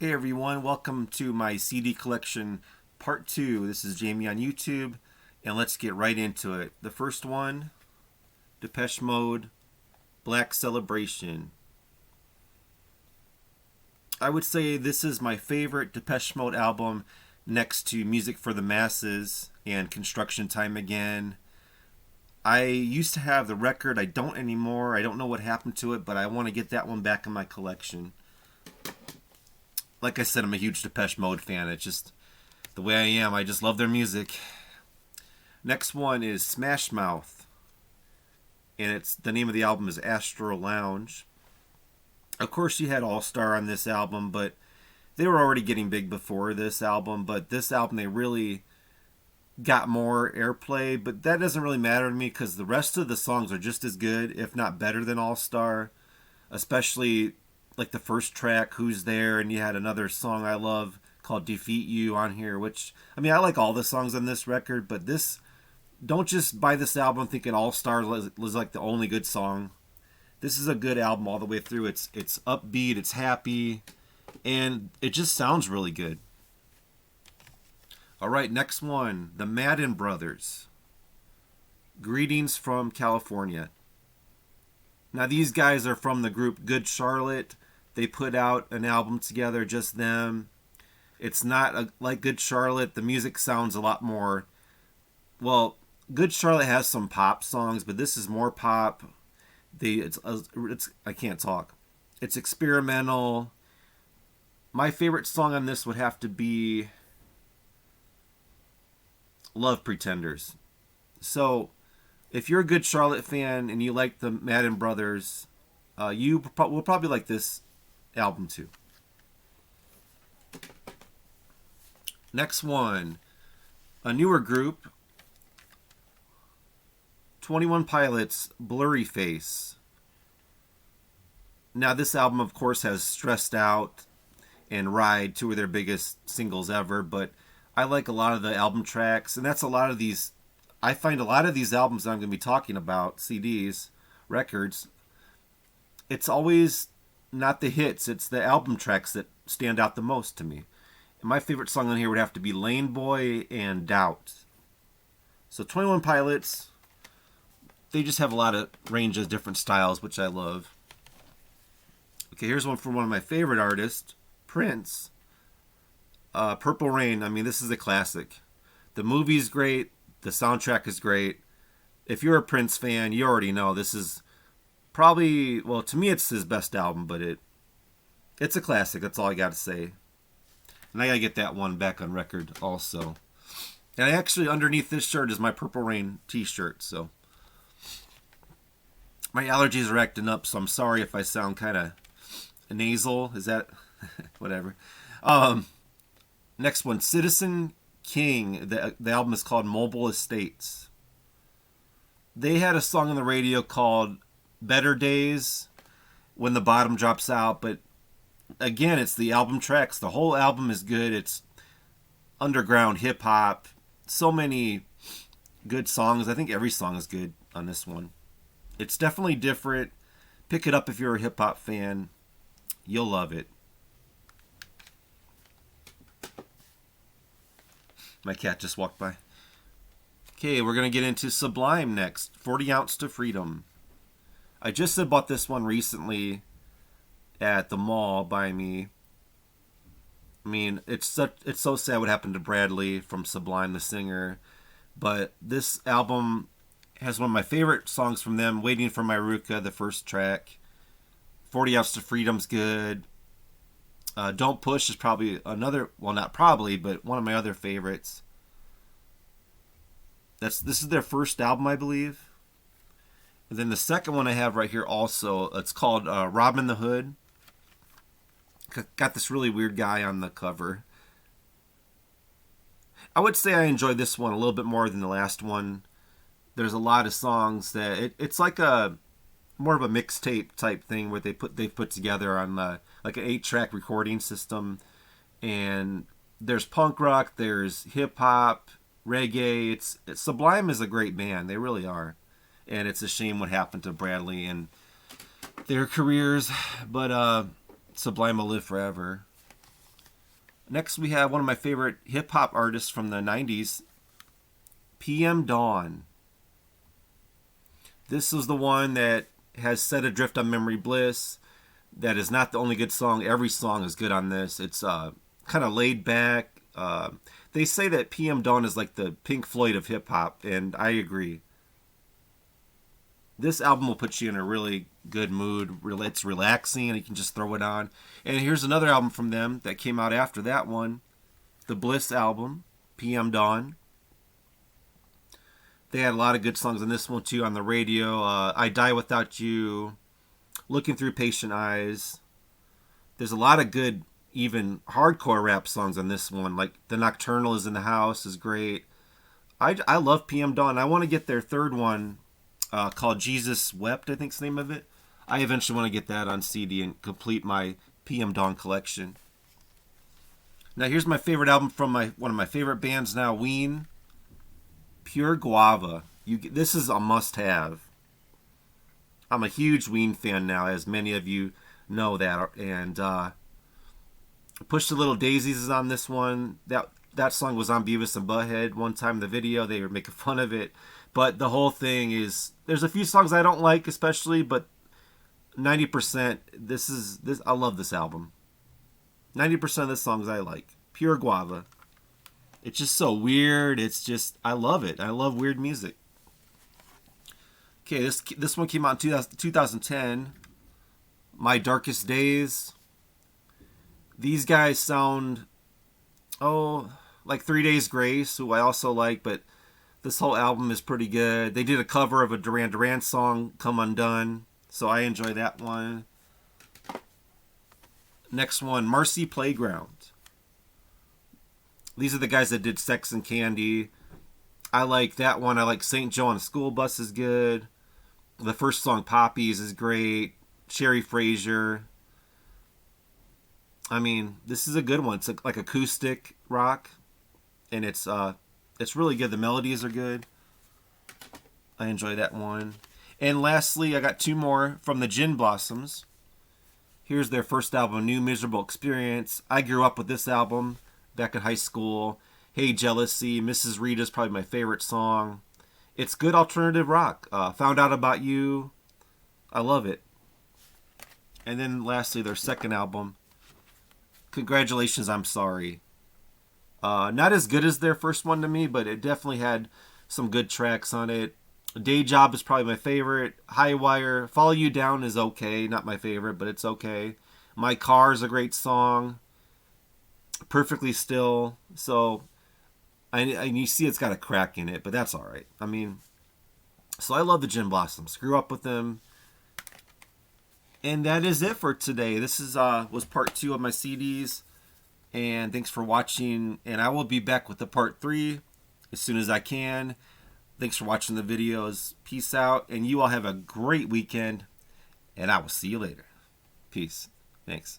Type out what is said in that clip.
Hey everyone, welcome to my CD collection part 2. This is Jamie on YouTube, and let's get right into it. The first one, Depeche Mode, Black Celebration. I would say this is my favorite Depeche Mode album next to Music for the Masses and Construction Time Again. I used to have the record, I don't anymore. I don't know what happened to it, but I want to get that one back in my collection. Like I said, I'm a huge Depeche Mode fan. It's just the way I am. I just love their music. Next one is Smash Mouth, and the name of the album is Astral Lounge. Of course, you had All Star on this album, but they were already getting big before this album. But this album, they really got more airplay. But that doesn't really matter to me because the rest of the songs are just as good, if not better than All Star. Especially like the first track, Who's There, and you had another song I love called Defeat You on here, which, I mean, I like all the songs on this record, but this, don't just buy this album thinking All Stars was like the only good song. This is a good album all the way through. It's upbeat, it's happy, and it just sounds really good. All right, next one, the Madden Brothers. Greetings from California. Now, these guys are from the group Good Charlotte. They put out an album together, just them. It's not like Good Charlotte. The music sounds a lot more... Well, Good Charlotte has some pop songs, but this is more pop. I can't talk. It's experimental. My favorite song on this would have to be Love Pretenders. So, if you're a Good Charlotte fan and you like the Madden Brothers, you will probably like this album too. Next one, a newer group, 21 Pilots Blurryface. Now this album, of course, has Stressed Out and Ride, two of their biggest singles ever, but I like a lot of the album tracks, and that's a lot of these... I find a lot of these albums that I'm going to be talking about, CDs, records, it's always not the hits, it's the album tracks that stand out the most to me. And my favorite song on here would have to be Lane Boy and Doubt. So 21 Pilots, they just have a lot of range of different styles, which I love. Okay, here's one from one of my favorite artists, Prince. Purple Rain, I mean, this is a classic. The movie's great. The soundtrack is great. If you're a Prince fan, you already know this is probably, well, to me it's his best album, but it's a classic. That's all I got to say. And I got to get that one back on record also. And I actually, underneath this shirt is my Purple Rain t-shirt, so. My allergies are acting up, so I'm sorry if I sound kind of nasal. Is that? Whatever. Next one, Citizen King. The album is called Mobile Estates. They had a song on the radio called Better Days, When the Bottom Drops Out, but again, it's the album tracks. The whole album is good. It's underground hip-hop. So many good songs. I think every song is good on this one. It's definitely different. Pick it up if you're a hip-hop fan. You'll love it. My cat just walked by. Okay, we're going to get into Sublime next. 40 Ounce to Freedom. I just bought this one recently at the mall by me. I mean, it's so sad what happened to Bradley from Sublime, the singer. But this album has one of my favorite songs from them, Waiting for My Ruka, the first track. 40 Ounce to Freedom's good. Don't Push is probably another, well, not probably, but one of my other favorites. This is their first album, I believe. And then the second one I have right here also, it's called Robin the Hood. Got this really weird guy on the cover. I would say I enjoyed this one a little bit more than the last one. There's a lot of songs that it's like a more of a mixtape type thing where they put together on like an 8-track recording system, and there's punk rock, there's hip hop, reggae. It's Sublime is a great band, they really are, and it's a shame what happened to Bradley and their careers, but Sublime will live forever. Next, we have one of my favorite hip hop artists from the 90s, PM Dawn. This is the one that has Set Adrift on Memory Bliss. That is not the only good song. Every song is good on this. It's kind of laid back. They say that PM Dawn is like the Pink Floyd of hip hop, and I agree. This album will put you in a really good mood. It's relaxing, and you can just throw it on. And here's another album from them that came out after that one, the Bliss album, PM Dawn. They had a lot of good songs on this one too on the radio. I Die Without You, Looking Through Patient Eyes. There's a lot of good, even hardcore rap songs on this one. Like The Nocturnal Is in the House is great. I love PM Dawn. I want to get their third one called Jesus Wept, I think's the name of it. I eventually want to get that on CD and complete my PM Dawn collection. Now here's my favorite album from one of my favorite bands now, Ween. Pure Guava. This is a must-have. I'm a huge Ween fan now, as many of you know that. And Push the Little Daisies is on this one. That song was on Beavis and Butthead one time in the video. They were making fun of it. But the whole thing is, there's a few songs I don't like especially, but 90%, I love this album. 90% of the songs I like. Pure Guava. It's just so weird. It's just, I love it. I love weird music. Okay, this one came out in 2010. My Darkest Days. These guys sound, like 3 Days Grace, who I also like, but this whole album is pretty good. They did a cover of a Duran Duran song, Come Undone, so I enjoy that one. Next one, Marcy Playground. These are the guys that did Sex and Candy. I like that one. I like St. Joe on a School Bus is good. The first song, Poppies, is great. Sherry Frazier. I mean, this is a good one. It's like acoustic rock, and it's really good. The melodies are good. I enjoy that one. And lastly, I got two more from the Gin Blossoms. Here's their first album, New Miserable Experience. I grew up with this album back in high school. Hey Jealousy, Mrs. Rita's probably my favorite song. It's good alternative rock. Found Out About You. I love it. And then lastly, their second album, Congratulations, I'm Sorry. Not as good as their first one to me, but it definitely had some good tracks on it. Day Job is probably my favorite. High Wire. Follow You Down is okay. Not my favorite, but it's okay. My Car is a great song. Perfectly Still. So, and you see it's got a crack in it, but that's all right. I mean, so I love the Gin Blossoms. Grew up with them. And that is it for today. This was part 2 of my CDs. And thanks for watching. And I will be back with the part 3 as soon as I can. Thanks for watching the videos. Peace out. And you all have a great weekend. And I will see you later. Peace. Thanks.